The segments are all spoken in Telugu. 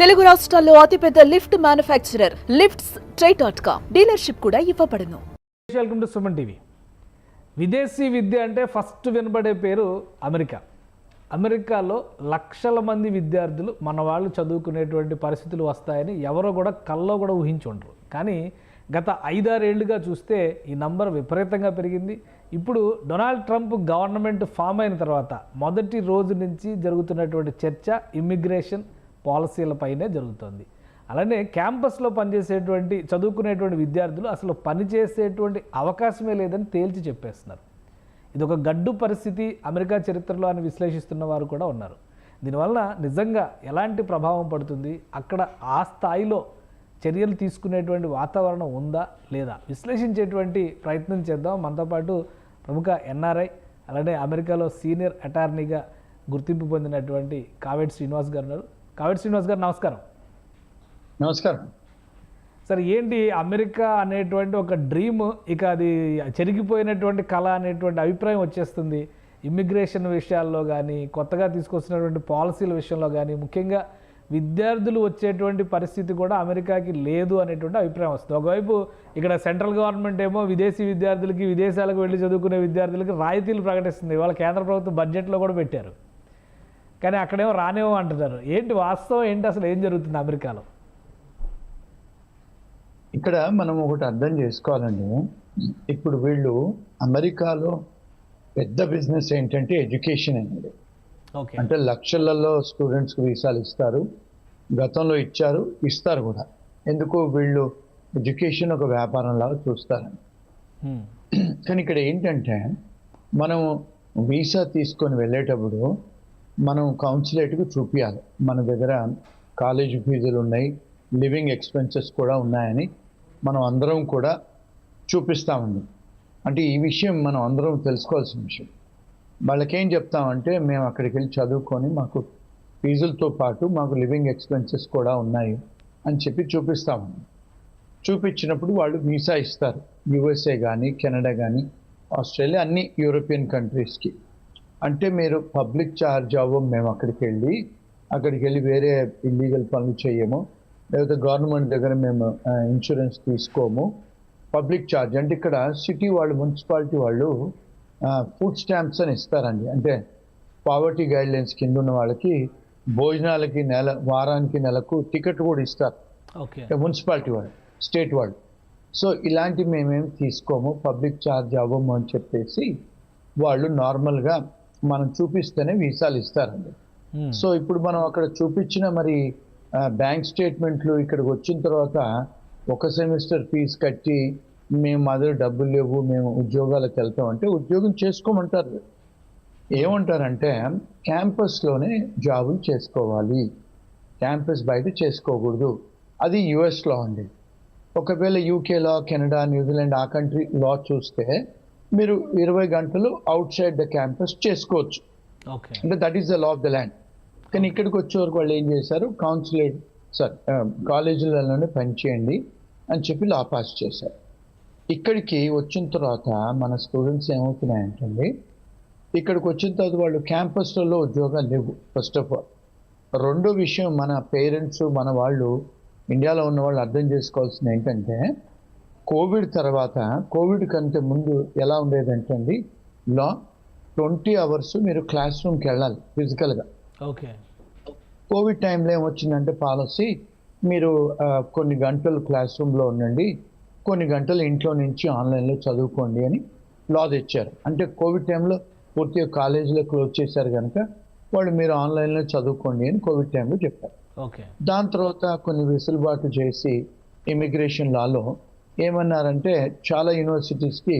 తెలుగు రాష్ట్రాల్లో అతిపెద్ద లిఫ్ట్ మ్యానుఫ్యాక్చరర్ లిఫ్ట్స్ డీలర్షిప్ కూడా ఇవ్వబడును. Welcome to Suman TV. విదేశీ విద్య అంటే ఫస్ట్ వినబడే పేరు అమెరికా. అమెరికాలో లక్షల మంది విద్యార్థులు మన వాళ్ళు చదువుకునేటువంటి పరిస్థితులు వస్తాయని ఎవరో కూడా కల్లో కూడా ఊహించి ఉండరు. కానీ గత 5-6 ఏళ్లుగా చూస్తే ఈ నంబర్ విపరీతంగా పెరిగింది. ఇప్పుడు డొనాల్డ్ ట్రంప్ గవర్నమెంట్ ఫామ్ అయిన తర్వాత మొదటి రోజు నుంచి జరుగుతున్నటువంటి చర్చ ఇమ్మిగ్రేషన్ పాలసీలపైనే జరుగుతుంది. అలానే క్యాంపస్లో పనిచేసేటువంటి చదువుకునేటువంటి విద్యార్థులు అసలు పనిచేసేటువంటి అవకాశమే లేదని తేల్చి చెప్పేస్తున్నారు. ఇది ఒక గడ్డు పరిస్థితి అమెరికా చరిత్రలో అని విశ్లేషిస్తున్న వారు కూడా ఉన్నారు. దీనివల్ల నిజంగా ఎలాంటి ప్రభావం పడుతుంది, అక్కడ ఆ స్థాయిలో చర్యలు తీసుకునేటువంటి వాతావరణం ఉందా లేదా విశ్లేషించేటువంటి ప్రయత్నం చేద్దాం. మనతో పాటు ప్రముఖ ఎన్ఆర్ఐ అలానే అమెరికాలో సీనియర్ అటార్నీగా గుర్తింపు పొందినటువంటి కావేటి శ్రీనివాస్ గారు ఉన్నారు. కావేటి శ్రీనివాస్ గారు నమస్కారం. నమస్కారం సార్. ఏంటి అమెరికా అనేటువంటి ఒక డ్రీమ్ ఇక అది చెరిగిపోయినటువంటి కళ అనేటువంటి అభిప్రాయం వచ్చేస్తుంది. ఇమ్మిగ్రేషన్ విషయాల్లో కానీ కొత్తగా తీసుకొచ్చినటువంటి పాలసీల విషయంలో కానీ ముఖ్యంగా విద్యార్థులు వచ్చేటువంటి పరిస్థితి కూడా అమెరికాకి లేదు అనేటువంటి అభిప్రాయం వస్తుంది. ఒకవైపు ఇక్కడ సెంట్రల్ గవర్నమెంట్ ఏమో విదేశీ విద్యార్థులకి విదేశాలకు వెళ్ళి చదువుకునే విద్యార్థులకి రాయితీలు ప్రకటిస్తుంది. ఇవాళ కేంద్ర ప్రభుత్వం బడ్జెట్లో కూడా పెట్టారు. కానీ అక్కడేమో రానేమో అంటున్నారు. ఏంటి వాస్తవం ఏంటి, అసలు ఏం జరుగుతుంది అమెరికాలో? ఇక్కడ మనం ఒకటి అర్థం చేసుకోవాలండి. ఇప్పుడు వీళ్ళు అమెరికాలో పెద్ద బిజినెస్ ఏంటంటే ఎడ్యుకేషన్ అనేది. అంటే లక్షలలో స్టూడెంట్స్కి వీసాలు ఇస్తారు, గతంలో ఇచ్చారు, ఇస్తారు కూడా. ఎందుకు వీళ్ళు ఎడ్యుకేషన్ ఒక వ్యాపారం లాగా చూస్తారని. కానీ ఇక్కడ ఏంటంటే మనం వీసా తీసుకొని వెళ్ళేటప్పుడు మనం కౌన్సిలేట్కి చూపించాలి మన దగ్గర కాలేజీ ఫీజులు ఉన్నాయి, లివింగ్ ఎక్స్పెన్సెస్ కూడా ఉన్నాయని మనం అందరం కూడా చూపిస్తామండి. అంటే ఈ విషయం మనం అందరం తెలుసుకోవాల్సిన విషయం. వాళ్ళకేం చెప్తామంటే మేము అక్కడికి వెళ్ళి చదువుకొని మాకు ఫీజులతో పాటు మాకు లివింగ్ ఎక్స్పెన్సెస్ కూడా ఉన్నాయి అని చెప్పి చూపిస్తామండి. చూపించినప్పుడు వాళ్ళు వీసా ఇస్తారు. యూఎస్ఏ కానీ కెనడా కానీ ఆస్ట్రేలియా అన్ని యూరోపియన్ కంట్రీస్కి. అంటే మీరు పబ్లిక్ ఛార్జ్ అవ్వం, మేము అక్కడికి వెళ్ళి వేరే ఇల్లీగల్ పనులు చేయము, లేకపోతే గవర్నమెంట్ దగ్గర మేము ఇన్సూరెన్స్ తీసుకోము. పబ్లిక్ ఛార్జ్ అంటే ఇక్కడ సిటీ వాళ్ళు మున్సిపాలిటీ వాళ్ళు ఫుడ్ స్టాంప్స్ అని ఇస్తారండి. అంటే పావర్టీ గైడ్లైన్స్ కింద ఉన్న వాళ్ళకి భోజనాలకి వారానికి నెలకు టికెట్ కూడా ఇస్తారు మున్సిపాలిటీ వాళ్ళు, స్టేట్ వాళ్ళు. సో ఇలాంటి మేమేం తీసుకోము, పబ్లిక్ ఛార్జ్ అవ్వము అని చెప్పేసి వాళ్ళు నార్మల్గా మనం చూపిస్తేనే వీసాలు ఇస్తారండి. సో ఇప్పుడు మనం అక్కడ చూపించిన మరి బ్యాంక్ స్టేట్మెంట్లు ఇక్కడికి వచ్చిన తర్వాత ఒక సెమిస్టర్ ఫీజు కట్టి మేము మా దగ్గర డబ్బులు లేవు, మేము ఉద్యోగాలకు వెళ్తాం అంటే ఉద్యోగం చేసుకోమంటారు. ఏమంటారంటే క్యాంపస్లోనే జాబులు చేసుకోవాలి, క్యాంపస్ బయట చేసుకోకూడదు. అది యుఎస్లో అండి. ఒకవేళ యూకే లా, కెనడా, న్యూజిలాండ్ ఆ కంట్రీ లా చూస్తే మీరు 20 గంటలు అవుట్ సైడ్ ద క్యాంపస్ చేసుకోవచ్చు. అంటే that is the law of the land. కానీ ఇక్కడికి వచ్చే వరకు వాళ్ళు ఏం చేశారు, కాలేజీలలోనే పనిచేయండి అని చెప్పి లా పాస్ చేశారు. ఇక్కడికి వచ్చిన తర్వాత మన స్టూడెంట్స్ ఏమవుతున్నాయంటే ఇక్కడికి వచ్చిన తర్వాత వాళ్ళు క్యాంపస్లలో ఉద్యోగాలు లేవు ఫస్ట్ ఆఫ్ ఆల్. రెండో విషయం, మన పేరెంట్స్ మన వాళ్ళు ఇండియాలో ఉన్న వాళ్ళు అర్థం చేసుకోవాల్సింది ఏంటంటే కోవిడ్ తర్వాత, కోవిడ్ కంటే ముందు ఎలా ఉండేదంటే అండి లా 20 అవర్స్ మీరు క్లాస్ రూమ్కి వెళ్ళాలి ఫిజికల్గా. కోవిడ్ టైంలో ఏమొచ్చిందంటే పాలసీ, మీరు కొన్ని గంటలు క్లాస్ రూమ్లో ఉండండి, కొన్ని గంటలు ఇంట్లో నుంచి ఆన్లైన్లో చదువుకోండి అని లా తెచ్చారు. అంటే కోవిడ్ టైంలో పూర్తిగా కాలేజీలో క్లోజ్ చేశారు కనుక వాళ్ళు మీరు ఆన్లైన్లో చదువుకోండి అని కోవిడ్ టైంలో చెప్పారు. దాని తర్వాత కొన్ని వెసులుబాటు చేసి ఇమిగ్రేషన్ లాలో ఏమన్నారంటే చాలా యూనివర్సిటీస్కి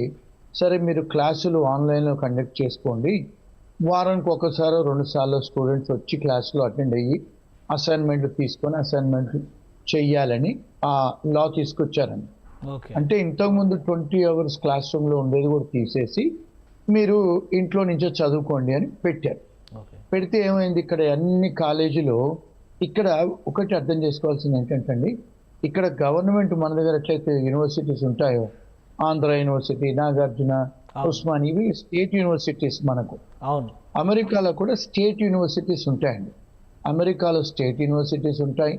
సరే మీరు క్లాసులు ఆన్లైన్లో కండక్ట్ చేసుకోండి, వారానికి ఒకసారి 2 సార్లు స్టూడెంట్స్ వచ్చి క్లాసులో అటెండ్ అయ్యి అసైన్మెంట్లు తీసుకొని అసైన్మెంట్లు చెయ్యాలని ఆ లా తీసుకొచ్చారండి. అంటే ఇంతకుముందు 20 అవర్స్ క్లాస్ రూమ్లో ఉండేది కూడా తీసేసి మీరు ఇంట్లో నుంచే చదువుకోండి అని పెట్టారు. పెడితే ఏమైంది, ఇక్కడ అన్ని కాలేజీలో ఇక్కడ ఒకటి అర్థం చేసుకోవాల్సింది ఏంటంటే అండి, ఇక్కడ గవర్నమెంట్ మన దగ్గర ఎట్లయితే యూనివర్సిటీస్ ఉంటాయో, ఆంధ్ర యూనివర్సిటీ, నాగార్జున, ఉస్మాన్, ఇవి స్టేట్ యూనివర్సిటీస్ మనకు. అమెరికాలో కూడా స్టేట్ యూనివర్సిటీస్ ఉంటాయండి. అమెరికాలో స్టేట్ యూనివర్సిటీస్ ఉంటాయి,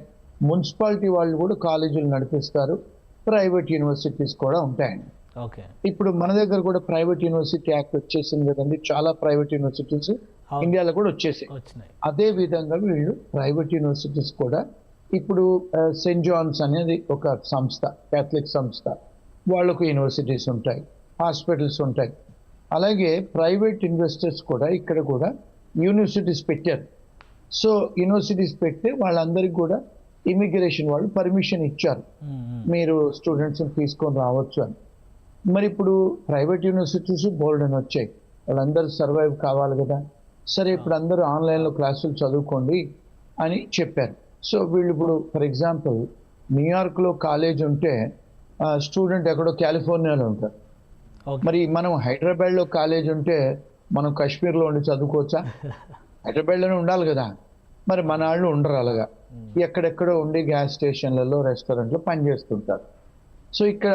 మున్సిపాలిటీ వాళ్ళు కూడా కాలేజీలు నడిపిస్తారు, ప్రైవేట్ యూనివర్సిటీస్ కూడా ఉంటాయండి. ఓకే. ఇప్పుడు మన దగ్గర కూడా ప్రైవేట్ యూనివర్సిటీ యాక్ట్ వచ్చేసింది కదండి, చాలా ప్రైవేట్ యూనివర్సిటీస్ ఇండియాలో కూడా వచ్చేసాయి. అదే విధంగా వీళ్ళు ప్రైవేట్ యూనివర్సిటీస్ కూడా ఇప్పుడు సెయింట్ జాన్స్ అనేది ఒక సంస్థ, క్యాథలిక్ సంస్థ, వాళ్ళకు యూనివర్సిటీస్ ఉంటాయి, హాస్పిటల్స్ ఉంటాయి. అలాగే ప్రైవేట్ ఇన్వెస్టర్స్ కూడా ఇక్కడ కూడా యూనివర్సిటీస్ పెట్టారు. సో యూనివర్సిటీస్ పెడితే వాళ్ళందరికీ కూడా ఇమిగ్రేషన్ వాళ్ళు పర్మిషన్ ఇచ్చారు, మీరు స్టూడెంట్స్ని తీసుకొని రావచ్చు అని. మరి ఇప్పుడు ప్రైవేట్ యూనివర్సిటీస్ బోల్డ్ అని వచ్చాయి, వాళ్ళందరూ సర్వైవ్ కావాలి కదా. సరే ఇప్పుడు అందరూ ఆన్లైన్లో క్లాసులు చదువుకోండి అని చెప్పారు. సో వీళ్ళు ఇప్పుడు ఫర్ ఎగ్జాంపుల్ న్యూయార్క్లో కాలేజ్ ఉంటే స్టూడెంట్ ఎక్కడో కాలిఫోర్నియాలో ఉంటారు. మరి మనం హైదరాబాద్లో కాలేజ్ ఉంటే మనం కాశ్మీర్లో ఉండి చదువుకోవచ్చా? హైదరాబాద్లోనే ఉండాలి కదా. మరి మన వాళ్ళు ఉండరు అలాగా, ఎక్కడెక్కడో ఉండి గ్యాస్ స్టేషన్లలో రెస్టారెంట్లో పనిచేస్తుంటారు. సో ఇక్కడ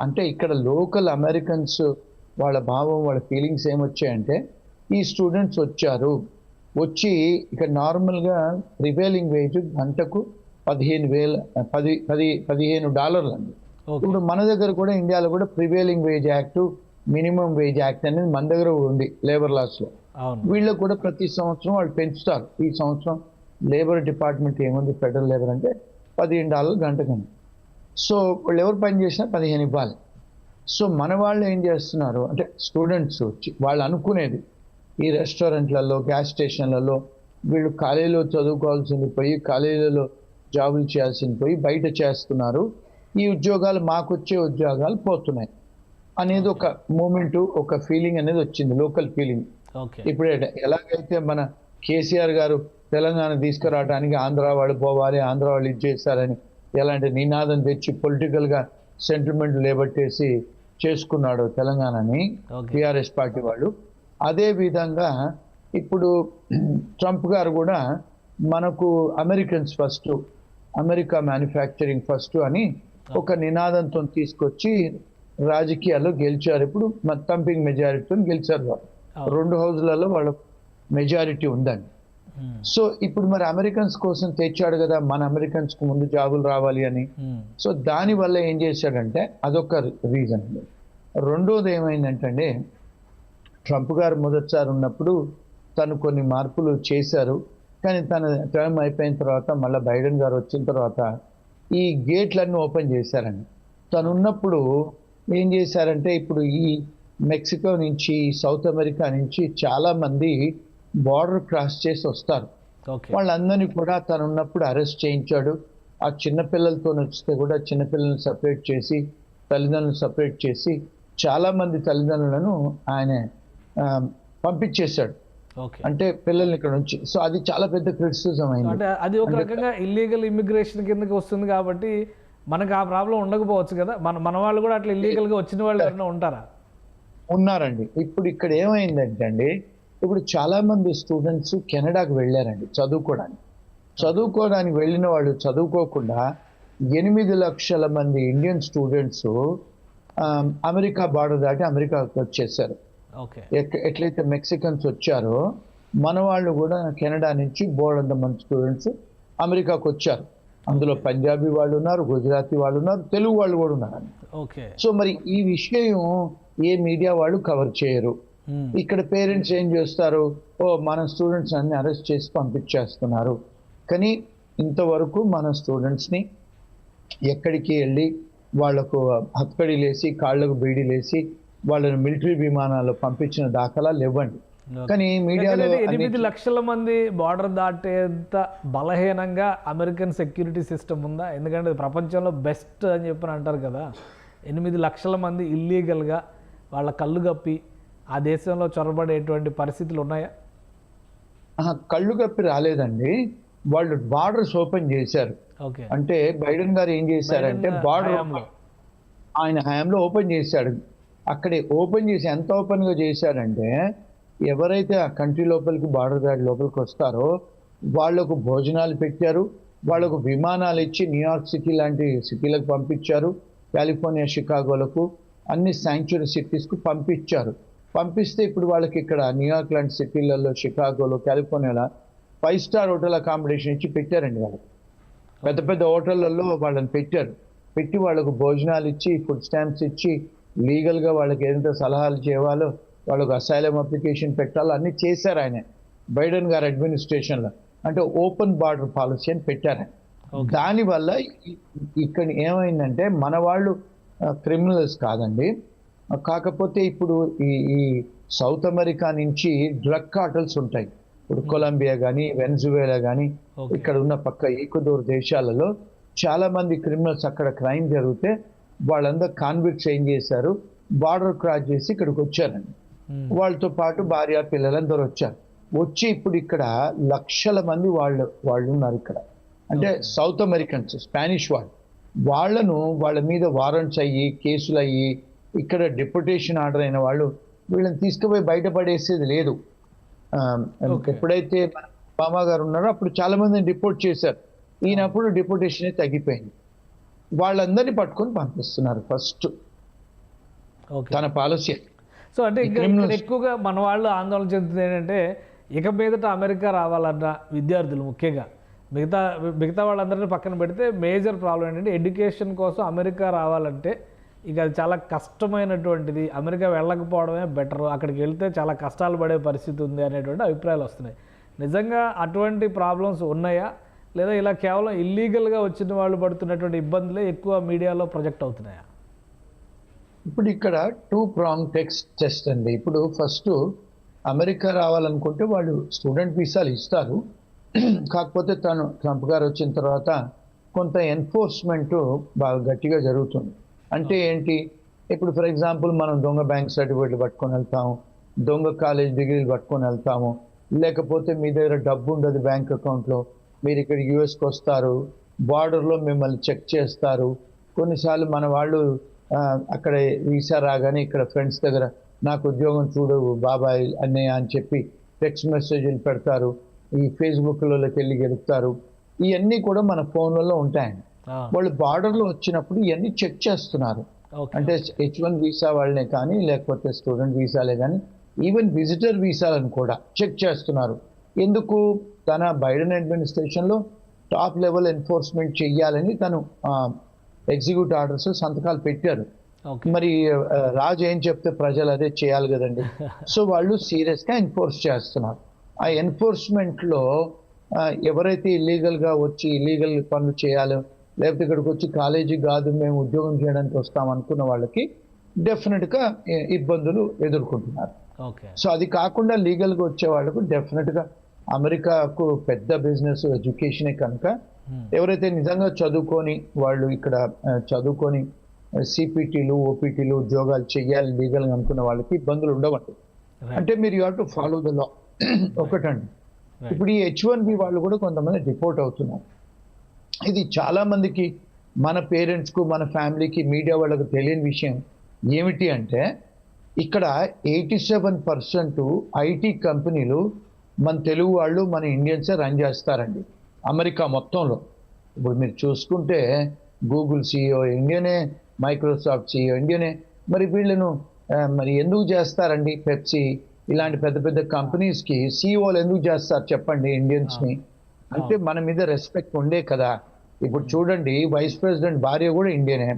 అంటే ఇక్కడ లోకల్ అమెరికన్స్ వాళ్ళ భావం, వాళ్ళ ఫీలింగ్స్ ఏమొచ్చాయంటే ఈ స్టూడెంట్స్ వచ్చి ఇక్కడ నార్మల్గా ప్రివైలింగ్ వేజ్ గంటకు $15,000 అండి. ఇప్పుడు మన దగ్గర కూడా ఇండియాలో కూడా prevailing wage act, minimum wage act అనేది మన దగ్గర ఉంది లేబర్ లాస్లో. వీళ్ళకు కూడా ప్రతి సంవత్సరం వాళ్ళు పెంచుతారు. ఈ సంవత్సరం లేబర్ డిపార్ట్మెంట్ ఏముంది, ఫెడరల్ లేబర్ అంటే $15 గంటకండి. సో వాళ్ళు ఎవరు పని చేసినా 15 ఇవ్వాలి. సో మన వాళ్ళు ఏం చేస్తున్నారు అంటే స్టూడెంట్స్ వచ్చి వాళ్ళు అనుకునేది ఈ రెస్టారెంట్లలో, గ్యాస్ స్టేషన్లలో వీళ్ళు కాలేజీలో చదువుకోవాల్సింది పోయి కాలేజీలలో జాబులు చేయాల్సింది పోయి బయట చేస్తున్నారు, ఈ ఉద్యోగాలు మాకు వచ్చే ఉద్యోగాలు పోతున్నాయి అనేది ఒక మూమెంట్, ఒక ఫీలింగ్ అనేది వచ్చింది, లోకల్ ఫీలింగ్. ఇప్పుడు ఎలాగైతే మన కేసీఆర్ గారు తెలంగాణ తీసుకురావడానికి ఆంధ్ర వాళ్ళు పోవాలి, ఆంధ్ర వాళ్ళు ఇది చేశారని ఎలాంటి నినాదం తెచ్చి పొలిటికల్గా సెంటిమెంట్ లేబట్టేసి చేసుకున్నాడు తెలంగాణని టీఆర్ఎస్ పార్టీ వాళ్ళు, అదే విధంగా ఇప్పుడు ట్రంప్ గారు కూడా మనకు Americans first, America manufacturing first అని ఒక నినాదంతో తీసుకొచ్చి రాజకీయాల్లో గెలిచారు. ఇప్పుడు థంపింగ్ మెజారిటీతో గెలిచారు వాళ్ళు. 2 హౌజ్లలో వాళ్ళ మెజారిటీ ఉందండి. సో ఇప్పుడు మరి అమెరికన్స్ కోసం తెచ్చాడు కదా, మన అమెరికన్స్ కు ముందు జాబులు రావాలి అని. సో దాని వల్ల ఏం చేశాడంటే అదొక రీజన్. రెండోది ఏమైందంటే ట్రంప్ గారు మొదటిసారి ఉన్నప్పుడు తను కొన్ని మార్పులు చేశారు, కానీ తన టర్మ్ అయిపోయిన తర్వాత మళ్ళీ బైడెన్ గారు వచ్చిన తర్వాత ఈ గేట్లన్నీ ఓపెన్ చేశారండి. తను ఉన్నప్పుడు ఏం చేశారంటే ఇప్పుడు ఈ మెక్సికో నుంచి, సౌత్ అమెరికా నుంచి చాలా మంది బార్డర్ క్రాస్ చేసి వస్తారు. వాళ్ళందరినీ కూడా తను ఉన్నప్పుడు అరెస్ట్ చేయించాడు. ఆ చిన్నపిల్లలతో వస్తే కూడా చిన్నపిల్లల్ని సపరేట్ చేసి, తల్లిదండ్రులను సపరేట్ చేసి చాలా మంది తల్లిదండ్రులను ఆయన పంపించేశాడు, అంటే పిల్లల్ని ఇక్కడ నుంచి. సో అది చాలా పెద్ద క్రిటిసిజం అయింది. అంటే అది ఒక రకంగా ఇల్లీగల్ ఇమిగ్రేషన్ కిందకి వస్తుంది కాబట్టి మనకు ఆ ప్రాబ్లం ఉండకపోవచ్చు కదా. మన వాళ్ళు కూడా అట్లా ఇల్లీగల్గా వచ్చిన వాళ్ళు ఎవరైనా ఉంటారా? ఉన్నారండి. ఇప్పుడు ఇక్కడ ఏమైందంటే అండి, ఇప్పుడు చాలా మంది స్టూడెంట్స్ కెనడాకు వెళ్ళారండి చదువుకోవడానికి వెళ్ళిన వాళ్ళు చదువుకోకుండా 8 లక్షల మంది ఇండియన్ స్టూడెంట్స్ అమెరికా బార్డర్ దాటి అమెరికాకు వచ్చేసారు. ఎట్లయితే మెక్సికన్స్ వచ్చారో మన వాళ్ళు కూడా కెనడా నుంచి బోర్డంత మంది స్టూడెంట్స్ అమెరికాకు వచ్చారు. అందులో పంజాబీ వాళ్ళు ఉన్నారు, గుజరాతీ వాళ్ళు ఉన్నారు, తెలుగు వాళ్ళు కూడా ఉన్నారు. సో మరి ఈ విషయం ఏ మీడియా వాళ్ళు కవర్ చేయరు. ఇక్కడ పేరెంట్స్ ఏం చేస్తారు, మన స్టూడెంట్స్ అన్ని అరెస్ట్ చేసి పంపించేస్తున్నారు. కానీ ఇంతవరకు మన స్టూడెంట్స్ని ఎక్కడికి వెళ్ళి వాళ్లకు హత్కడిలేసి కాళ్లకు బీడీలేసి వాళ్ళని మిలిటరీ విమానాల్లో పంపించిన దాఖలాలు ఇవ్వండి. కానీ మీడియాలో 8 లక్షల మంది బార్డర్ దాటేంత బలహీనంగా అమెరికన్ సెక్యూరిటీ సిస్టమ్ ఉందా? ఎందుకంటే ప్రపంచంలో బెస్ట్ అని చెప్పని అంటారు కదా. 8 లక్షల మంది ఇల్లీగల్గా వాళ్ళ కళ్ళు కప్పి ఆ దేశంలో చొరబడేటువంటి పరిస్థితులు ఉన్నాయా? కళ్ళు కప్పి రాలేదండి, వాళ్ళు బార్డర్స్ ఓపెన్ చేశారు. అంటే బైడెన్ గారు ఏం చేశారంటే బార్డర్ ఆయన హయాంలో ఓపెన్ చేశాడు. అక్కడే ఓపెన్ చేసి ఎంత ఓపెన్గా చేశారంటే ఎవరైతే ఆ కంట్రీ లోపలికి బార్డర్ దాటి లోపలికి వస్తారో వాళ్లకు భోజనాలు పెట్టారు, వాళ్లకు విమానాలు ఇచ్చి న్యూయార్క్ సిటీ లాంటి సిటీలకు పంపించారు, కాలిఫోర్నియా షికాగోలకు అన్ని శాంక్చురీ సిటీస్కు పంపించారు. పంపిస్తే ఇప్పుడు వాళ్ళకి ఇక్కడ న్యూయార్క్ లాంటి సిటీలలో, షికాగోలో, కాలిఫోర్నియాలో 5-స్టార్ హోటల్ అకామిడేషన్ ఇచ్చి పెట్టారండి వాళ్ళు. పెద్ద పెద్ద హోటళ్లలో వాళ్ళని పెట్టి వాళ్ళకు భోజనాలు ఇచ్చి, ఫుడ్ స్టాంప్స్ ఇచ్చి, లీగల్గా వాళ్ళకి ఏదైతే సలహాలు చేయాలో, వాళ్ళకు అసైలం అప్లికేషన్ పెట్టాలో అన్నీ చేశారు ఆయన బైడెన్ గారి అడ్మినిస్ట్రేషన్లో. అంటే ఓపెన్ బార్డర్ పాలసీ అని పెట్టారు. దానివల్ల ఇక్కడ ఏమైందంటే మన వాళ్ళు క్రిమినల్స్ కాదండి, కాకపోతే ఇప్పుడు ఈ సౌత్ అమెరికా నుంచి డ్రగ్ కార్టల్స్ ఉంటాయి. ఇప్పుడు కొలంబియా కానీ, వెనిజువేలా కానీ, ఇక్కడ ఉన్న పక్క ఈక్వెడోర్ దేశాలలో చాలా మంది క్రిమినల్స్ అక్కడ క్రైమ్ జరిగితే వాళ్ళందరూ కాన్విక్ట్స్ ఏం చేశారు, బార్డర్ క్రాస్ చేసి ఇక్కడికి వచ్చారండి. వాళ్ళతో పాటు భార్య పిల్లలందరూ వచ్చి ఇప్పుడు ఇక్కడ లక్షల మంది వాళ్ళు ఉన్నారు ఇక్కడ. అంటే సౌత్ అమెరికన్స్, స్పానిష్ వాళ్ళ మీద వారెంట్స్ అయ్యి, కేసులు అయ్యి, ఇక్కడ డిప్యూటేషన్ ఆర్డర్ అయిన వాళ్ళు వీళ్ళని తీసుకుపోయి బయటపడేసేది లేదు. ఎప్పుడైతే ఒబామా గారు ఉన్నారో అప్పుడు చాలా మందిని డిపోర్ట్ చేశారు. ఈయనప్పుడు డిపోర్టేషన్ తగ్గిపోయింది. వాళ్ళందరినీ పట్టుకొని పంపిస్తున్నారు ఫస్ట్ తన పాలసీ. సో అంటే ఎక్కువగా మన వాళ్ళు ఆందోళన చెందుతుంది ఏంటంటే, ఇక మీదట అమెరికా రావాలన్న విద్యార్థులు ముఖ్యంగా, మిగతా వాళ్ళందరినీ పక్కన పెడితే మేజర్ ప్రాబ్లం ఏంటంటే ఎడ్యుకేషన్ కోసం అమెరికా రావాలంటే ఇక అది చాలా కష్టమైనటువంటిది, అమెరికా వెళ్ళకపోవడమే బెటర్, అక్కడికి వెళ్తే చాలా కష్టాలు పడే పరిస్థితి ఉంది అనేటువంటి అభిప్రాయాలు వస్తున్నాయి. నిజంగా అటువంటి ప్రాబ్లమ్స్ ఉన్నాయా, లేదా ఇలా కేవలం ఇల్లీగల్గా వచ్చిన వాళ్ళు పడుతున్నటువంటి ఇబ్బందులే ఎక్కువ మీడియాలో ప్రొజెక్ట్ అవుతున్నాయా? ఇప్పుడు ఇక్కడ 2-pronged టెస్ట్ అండి. ఇప్పుడు ఫస్ట్ అమెరికా రావాలనుకుంటే వాళ్ళు స్టూడెంట్ వీసాలు ఇస్తారు. కాకపోతే ట్రంప్ గారు వచ్చిన తర్వాత కొంత ఎన్ఫోర్స్మెంట్ బాగా గట్టిగా జరుగుతుంది. అంటే ఏంటి, ఇప్పుడు ఫర్ ఎగ్జాంపుల్ మనం దొంగ బ్యాంక్ సర్టిఫికేట్లు పట్టుకొని వెళ్తాము, దొంగ కాలేజ్ డిగ్రీలు పట్టుకొని వెళ్తాము, లేకపోతే మీ దగ్గర డబ్బు ఉండదు బ్యాంక్ అకౌంట్లో, మీరు ఇక్కడ యూఎస్కి వస్తారు, బార్డర్లో మిమ్మల్ని చెక్ చేస్తారు. కొన్నిసార్లు మన వాళ్ళు అక్కడ వీసా రాగానే ఇక్కడ ఫ్రెండ్స్ దగ్గర నాకు ఉద్యోగం చూడు బాబాయ్ అన్నయ్య అని చెప్పి టెక్స్ట్ మెసేజ్లు పెడతారు, ఈ ఫేస్బుక్లోకి వెళ్ళి గెలుపుతారు. ఇవన్నీ కూడా మన ఫోన్లలో ఉంటాయండి. వాళ్ళు బార్డర్లో వచ్చినప్పుడు ఇవన్నీ చెక్ చేస్తున్నారు. అంటే H1 వీసా వాళ్ళనే కానీ, లేకపోతే స్టూడెంట్ వీసాలే కానీ, ఈవెన్ విజిటర్ వీసాలను కూడా చెక్ చేస్తున్నారు. ఎందుకు, తన బైడెన్ అడ్మినిస్ట్రేషన్లో టాప్ లెవెల్ ఎన్ఫోర్స్మెంట్ చెయ్యాలని తను ఎగ్జిక్యూటివ్ ఆర్డర్స్ సంతకాలు పెట్టారు. మరి రాజు ఏం చెప్తే ప్రజలు అదే చేయాలి కదండి. సో వాళ్ళు సీరియస్గా ఎన్ఫోర్స్ చేస్తున్నారు. ఆ ఎన్ఫోర్స్మెంట్లో ఎవరైతే ఇల్లీగల్గా వచ్చి ఇల్లీగల్ పనులు చేయాలో, లేకపోతే ఇక్కడికి వచ్చి కాలేజీ కాదు మేము ఉద్యోగం చేయడానికి వస్తాం అనుకున్న వాళ్ళకి డెఫినెట్గా ఇబ్బందులు ఎదుర్కొంటున్నారు. సో అది కాకుండా లీగల్గా వచ్చే వాళ్ళకు డెఫినెట్గా అమెరికాకు పెద్ద బిజినెస్ ఎడ్యుకేషనే కనుక ఎవరైతే నిజంగా చదువుకొని వాళ్ళు ఇక్కడ చదువుకొని సిపిటీలు ఓపీటీలు ఉద్యోగాలు చేయాలి లీగల్గా అనుకున్న వాళ్ళకి ఇబ్బందులు ఉండవండి. అంటే మీరు you have to follow the law ఒకటండి. ఇప్పుడు ఈ H1B వాళ్ళు కూడా కొంతమంది డిపోర్ట్ అవుతున్నారు. ఇది చాలా మందికి, మన పేరెంట్స్కు, మన ఫ్యామిలీకి, మీడియా వాళ్ళకు తెలియని విషయం ఏమిటి అంటే, ఇక్కడ 87% ఐటీ కంపెనీలు మన తెలుగు వాళ్ళు, మన ఇండియన్సే రన్ చేస్తారండి అమెరికా మొత్తంలో. ఇప్పుడు మీరు చూసుకుంటే గూగుల్ CEO ఇండియనే, మైక్రోసాఫ్ట్ CEO ఇండియనే. మరి వీళ్ళను మరి ఎందుకు చేస్తారండి? పెప్సీ ఇలాంటి పెద్ద పెద్ద కంపెనీస్కి CEOలు ఎందుకు చేస్తారు చెప్పండి ఇండియన్స్ని? అంటే మన మీద రెస్పెక్ట్ ఉండే కదా. ఇప్పుడు చూడండి, వైస్ ప్రెసిడెంట్ భార్య కూడా ఇండియనే.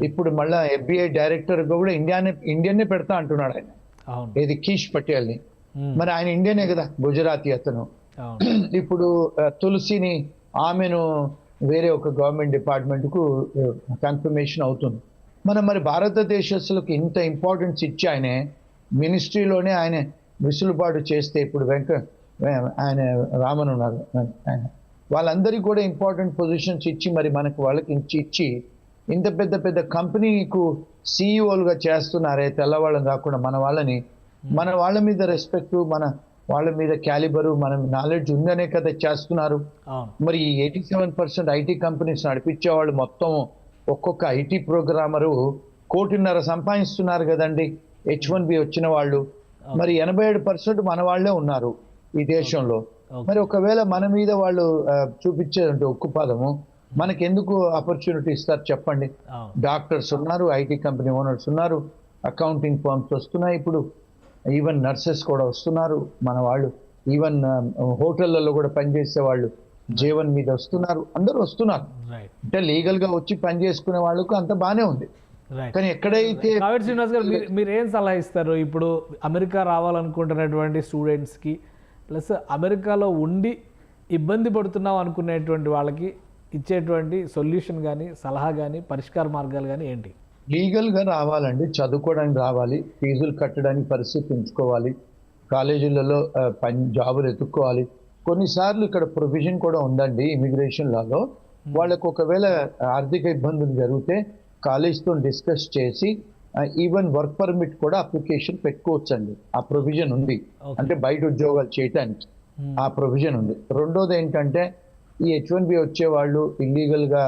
ఇప్పుడు మళ్ళీ FBI డైరెక్టర్ కూడా ఇండియన్నే పెడతా అంటున్నాడు ఆయన, ఏది కీష్ పటేల్ని. మరి ఆయన ఇండియనే కదా, గుజరాతీ అతను. ఇప్పుడు తులసిని, ఆమెను వేరే ఒక గవర్నమెంట్ డిపార్ట్మెంట్కు కన్ఫర్మేషన్ అవుతుంది. మరి భారతదేశస్తులకు ఇంత ఇంపార్టెన్స్ ఇచ్చి ఆయనే మినిస్ట్రీలోనే ఆయన విసులుబాటు చేస్తే, ఇప్పుడు ఆయన రామన్ ఉన్నారు, ఆయన వాళ్ళందరికీ కూడా ఇంపార్టెంట్ పొజిషన్స్ ఇచ్చి మరి వాళ్ళకి ఇచ్చి ఇంత పెద్ద పెద్ద కంపెనీకు CEOలుగా చేస్తున్నారే తెల్లవాళ్ళని కాకుండా మన వాళ్ళ మీద రెస్పెక్ట్, మన వాళ్ళ మీద క్యాలిబరు, మన నాలెడ్జ్ ఉందనే కదా చేస్తున్నారు. మరి 87% ఐటీ కంపెనీస్ నడిపించేవాళ్ళు మొత్తం ఒక్కొక్క ఐటీ ప్రోగ్రామరు 1.5 కోటి సంపాదిస్తున్నారు కదండి H1B వచ్చిన వాళ్ళు. మరి 87% మన వాళ్ళే ఉన్నారు ఈ దేశంలో. మరి ఒకవేళ మన మీద వాళ్ళు చూపించేదంటే ఉక్కుపాదము, మనకెందుకు ఆపర్చునిటీ ఇస్తారు చెప్పండి? డాక్టర్స్ ఉన్నారు, ఐటీ కంపెనీ ఓనర్స్ ఉన్నారు, అకౌంటింగ్ ఫర్మ్స్ వస్తున్నాయి, ఇప్పుడు ఈవెన్ నర్సెస్ కూడా వస్తున్నారు. మన వాళ్ళు ఈవెన్ హోటళ్లలో కూడా పనిచేసే వాళ్ళు జీవన్ మీద వస్తున్నారు, అందరూ వస్తున్నారు. రైట్ అంటే లీగల్ గా వచ్చి పని చేసుకునే వాళ్ళకు అంత బానే ఉంది. రైట్. కానీ ఎక్కడైతే కావేటి శ్రీనివాస్ గారు, మీరు ఏం సలహా ఇస్తారు ఇప్పుడు అమెరికా రావాలనుకుంటున్నటువంటి స్టూడెంట్స్కి, ప్లస్ అమెరికాలో ఉండి ఇబ్బంది పడుతున్నాం అనుకునేటువంటి వాళ్ళకి ఇచ్చేటువంటి సొల్యూషన్ కానీ, సలహా కానీ, పరిష్కార మార్గాలు కానీ ఏంటి? లీగల్ గా రావాలండి, చదువుకోవడానికి రావాలి, ఫీజులు కట్టడానికి పరిస్థితి ఉంచుకోవాలి, కాలేజీలలో జాబులు ఎత్తుక్కోవాలి. కొన్నిసార్లు ఇక్కడ ప్రొవిజన్ కూడా ఉందండి ఇమిగ్రేషన్ లాలో, వాళ్ళకు ఒకవేళ ఆర్థిక ఇబ్బందులు జరిగితే కాలేజ్తో డిస్కస్ చేసి ఈవెన్ వర్క్ పర్మిట్ కూడా అప్లికేషన్ పెట్టుకోవచ్చండి. ఆ ప్రొవిజన్ ఉంది, అంటే బయట ఉద్యోగాలు చేయటానికి ఆ ప్రొవిజన్ ఉంది. రెండోది ఏంటంటే ఈ H1B వచ్చే వాళ్ళు ఇల్లీగల్గా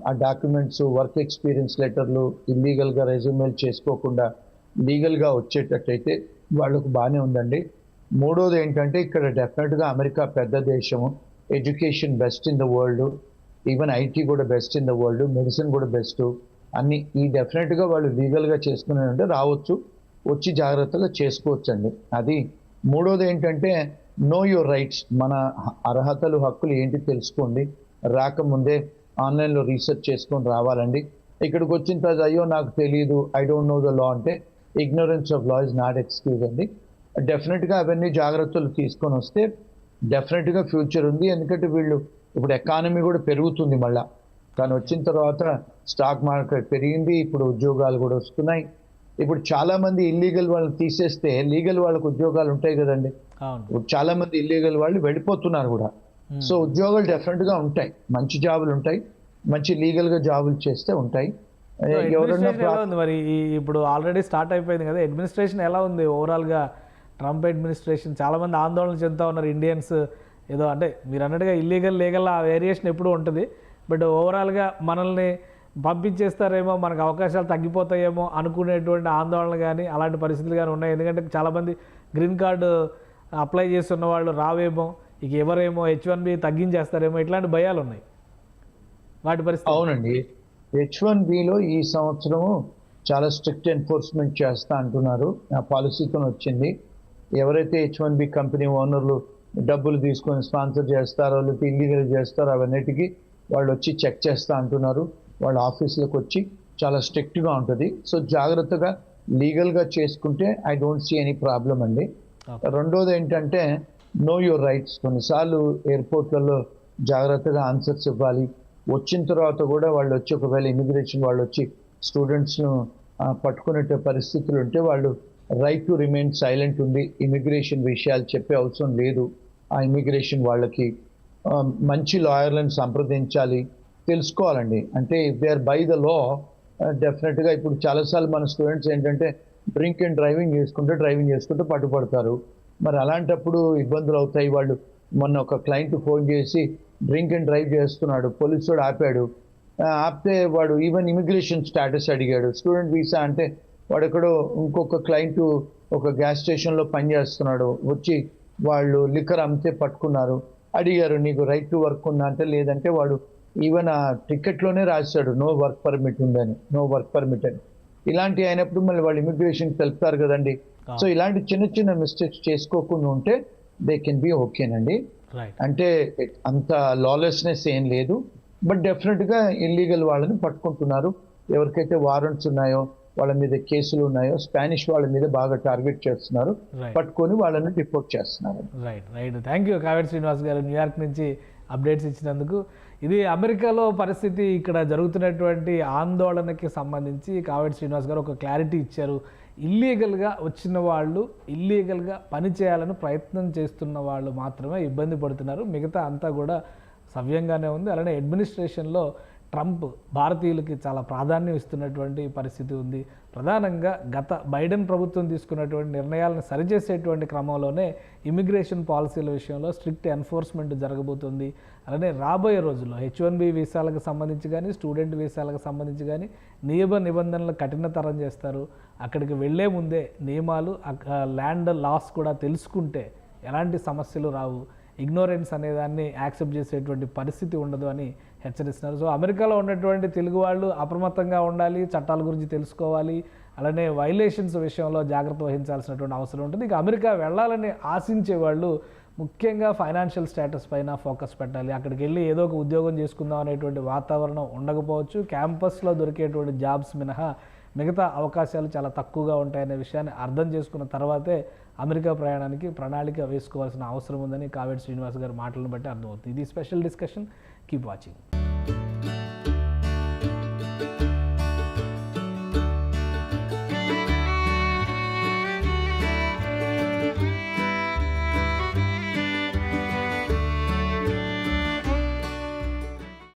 ఆ డాక్యుమెంట్స్, వర్క్ ఎక్స్పీరియన్స్ లెటర్లు ఇల్లీగల్గా రెజ్యూమేలు చేసుకోకుండా లీగల్గా వచ్చేటట్టయితే వాళ్ళకు బాగానే ఉందండి. మూడోది ఏంటంటే ఇక్కడ డెఫినెట్గా అమెరికా పెద్ద దేశము, education best in the world, even IT కూడా best in the world, medicine కూడా బెస్ట్, అన్ని ఈ డెఫినెట్గా వాళ్ళు లీగల్గా చేసుకున్నారంటే రావచ్చు, వచ్చి జాగ్రత్తగా చేసుకోవచ్చు అండి. అది మూడోది ఏంటంటే నో యువర్ రైట్స్, మన అర్హతలు హక్కులు ఏంటి తెలుసుకోండి. రాకముందే ఆన్లైన్లో రీసెర్చ్ చేసుకొని రావాలండి. ఇక్కడికి వచ్చిన తర్వాత అయ్యో నాకు తెలియదు, I don't know the law అంటే ignorance of law is not excuse అండి. డెఫినెట్గా అవన్నీ జాగ్రత్తలు తీసుకొని వస్తే డెఫినెట్గా ఫ్యూచర్ ఉంది. ఎందుకంటే వీళ్ళు ఇప్పుడు ఎకానమీ కూడా పెరుగుతుంది మళ్ళా, కానీ వచ్చిన తర్వాత స్టాక్ మార్కెట్ పెరిగింది, ఇప్పుడు ఉద్యోగాలు కూడా వస్తున్నాయి. ఇప్పుడు చాలా మంది ఇల్లీగల్ వాళ్ళని తీసేస్తే లీగల్ వాళ్ళకు ఉద్యోగాలు ఉంటాయి కదండి. చాలా మంది ఇల్లీగల్ వాళ్ళు వెళ్ళిపోతున్నారు కూడా. సో ఉద్యోగాలు డెఫినెట్గా ఉంటాయి, మంచి జాబులు ఉంటాయి, మంచి లీగల్గా జాబులు చేస్తే ఉంటాయి. ఎవరైనా మరి ఇప్పుడు ఆల్రెడీ స్టార్ట్ అయిపోయింది కదా, అడ్మినిస్ట్రేషన్ ఎలా ఉంది ఓవరాల్గా? ట్రంప్ అడ్మినిస్ట్రేషన్ చాలా మంది ఆందోళన చెందుతూ ఉన్నారు. ఇండియన్స్ ఏదో అంటే మీరు అన్నట్టుగా ఇల్లీగల్ లీగల్ ఆ వేరియేషన్ ఎప్పుడూ ఉంటుంది, బట్ ఓవరాల్గా మనల్ని పంపించేస్తారేమో, మనకు అవకాశాలు తగ్గిపోతాయేమో అనుకునేటువంటి ఆందోళన కానీ అలాంటి పరిస్థితులు కానీ ఉన్నాయి. ఎందుకంటే చాలామంది గ్రీన్ కార్డు అప్లై చేస్తున్న వాళ్ళు రావేమో, ఇక ఎవరేమో H1B తగ్గించేస్తారేమో, ఇట్లాంటి భయాలు ఉన్నాయి. వాటి పరిస్థితి అవునండి. H1Bలో ఈ సంవత్సరము చాలా స్ట్రిక్ట్ ఎన్ఫోర్స్మెంట్ చేస్తా అంటున్నారు, ఆ పాలసీతో వచ్చింది. ఎవరైతే H1B కంపెనీ ఓనర్లు డబ్బులు తీసుకొని స్పాన్సర్ చేస్తారో లేకపోతే ఇల్లీగల్ చేస్తారో అవన్నిటికీ వాళ్ళు వచ్చి చెక్ చేస్తా అంటున్నారు. వాళ్ళ ఆఫీసులకు వచ్చి చాలా స్ట్రిక్ట్గా ఉంటుంది. సో జాగ్రత్తగా లీగల్గా చేసుకుంటే I don't see any problem అండి. రెండోది ఏంటంటే నో యువర్ రైట్స్. కొన్నిసార్లు ఎయిర్పోర్ట్లలో జాగ్రత్తగా ఆన్సర్స్ ఇవ్వాలి. వచ్చిన తర్వాత కూడా వాళ్ళు వచ్చి ఒకవేళ ఇమిగ్రేషన్ వాళ్ళు వచ్చి స్టూడెంట్స్ను పట్టుకునే పరిస్థితులు ఉంటే వాళ్ళు రైట్ టు రిమైన్ సైలెంట్ ఉంది. ఇమిగ్రేషన్ విషయాలు చెప్పే అవసరం లేదు. ఆ ఇమిగ్రేషన్ వాళ్ళకి మంచి లాయర్లను సంప్రదించాలి, తెలుసుకోవాలండి. అంటే if they are by the law డెఫినెట్గా ఇప్పుడు చాలాసార్లు మన స్టూడెంట్స్ ఏంటంటే డ్రింక్ అండ్ డ్రైవింగ్ చేసుకుంటూ పట్టుపడతారు. మరి అలాంటప్పుడు ఇబ్బందులు అవుతాయి. వాళ్ళు మొన్న ఒక క్లయింట్ ఫోన్ చేసి డ్రింక్ అండ్ డ్రైవ్ చేస్తున్నాడు, పోలీసు వాడు ఆపాడు. ఆపితే వాడు ఈవెన్ ఇమిగ్రేషన్ స్టేటస్ అడిగాడు, స్టూడెంట్ వీసా అంటే వాడు ఎక్కడో ఇంకొక క్లయింట్ ఒక గ్యాస్ స్టేషన్లో పనిచేస్తున్నాడు, వచ్చి వాళ్ళు లిక్కర్ అమ్మితే పట్టుకున్నారు. అడిగారు నీకు రైట్ టు వర్క్ ఉందా అంటే లేదంటే వాడు ఈవెన్ ఆ టికెట్లోనే రాశాడు నో వర్క్ పర్మిట్ ఉందని, నో వర్క్ పర్మిట్ అని. ఇలాంటివి అయినప్పుడు మళ్ళీ వాళ్ళు ఇమిగ్రేషన్ తెలుపుతారు కదండి. సో ఇలాంటి చిన్న చిన్న మిస్టేక్స్ చేసుకోకుండా ఉంటే దే కెన్ బి ఓకేనండి. అంటే అంత లాలెస్నెస్ ఏం లేదు, బట్ డెఫినెట్గా ఇల్లీగల్ వాళ్ళని పట్టుకుంటున్నారు. ఎవరికైతే వారెంట్స్ ఉన్నాయో వాళ్ళ మీద కేసులు ఉన్నాయో స్పానిష్ వాళ్ళ మీద బాగా టార్గెట్ చేస్తున్నారు, పట్టుకొని వాళ్ళని రిపోర్ట్ చేస్తున్నారు. Right. Thank you Kaveti Srinivas గారు, న్యూయార్క్ నుంచి అప్డేట్స్ ఇచ్చినందుకు. ఇది అమెరికాలో పరిస్థితి, ఇక్కడ జరుగుతున్నటువంటి ఆందోళనకి సంబంధించి కావేటి శ్రీనివాస్ గారు ఒక క్లారిటీ ఇచ్చారు. ఇల్లీగల్గా వచ్చిన వాళ్ళు, ఇల్లీగల్గా పని చేయాలని ప్రయత్నం చేస్తున్న వాళ్ళు మాత్రమే ఇబ్బంది పడుతున్నారు, మిగతా అంతా కూడా సవ్యంగానే ఉంది. అలానే అడ్మినిస్ట్రేషన్లో ట్రంప్ భారతీయులకి చాలా ప్రాధాన్యం ఇస్తున్నటువంటి పరిస్థితి ఉంది. ప్రధానంగా గత బైడెన్ ప్రభుత్వం తీసుకున్నటువంటి నిర్ణయాలను సరిచేసేటువంటి క్రమంలోనే ఇమిగ్రేషన్ పాలసీల విషయంలో స్ట్రిక్ట్ ఎన్ఫోర్స్మెంట్ జరగబోతుంది. అలానే రాబోయే రోజుల్లో H1B వీసాలకు సంబంధించి కానీ, స్టూడెంట్ వీసాలకు సంబంధించి కానీ నియమ నిబంధనలు కఠినతరం చేస్తారు. అక్కడికి వెళ్లే ముందే నియమాలు, ల్యాండ్ లాస్ కూడా తెలుసుకుంటే ఎలాంటి సమస్యలు రావు, ఇగ్నోరెన్స్ అనేదాన్ని యాక్సెప్ట్ చేసేటువంటి పరిస్థితి ఉండదు అని హెచ్చరిస్తున్నారు. సో అమెరికాలో ఉన్నటువంటి తెలుగు వాళ్ళు అప్రమత్తంగా ఉండాలి, చట్టాల గురించి తెలుసుకోవాలి, అలానే వైలేషన్స్ విషయంలో జాగ్రత్త వహించాల్సినటువంటి అవసరం ఉంటుంది. ఇక అమెరికా వెళ్ళాలని ఆశించే వాళ్ళు ముఖ్యంగా ఫైనాన్షియల్ స్టేటస్ పైన ఫోకస్ పెట్టాలి. అక్కడికి వెళ్ళి ఏదో ఒక ఉద్యోగం చేసుకుందాం అనేటువంటి వాతావరణం ఉండకపోవచ్చు. క్యాంపస్లో దొరికేటువంటి జాబ్స్ మినహా మిగతా అవకాశాలు చాలా తక్కువగా ఉంటాయనే విషయాన్ని అర్థం చేసుకున్న తర్వాతే అమెరికా ప్రయాణానికి ప్రణాళిక వేసుకోవాల్సిన అవసరం ఉందని కావేటి శ్రీనివాస్ గారి మాటలను బట్టి అర్థమవుతుంది. ఇది స్పెషల్ డిస్కషన్. Keep watching.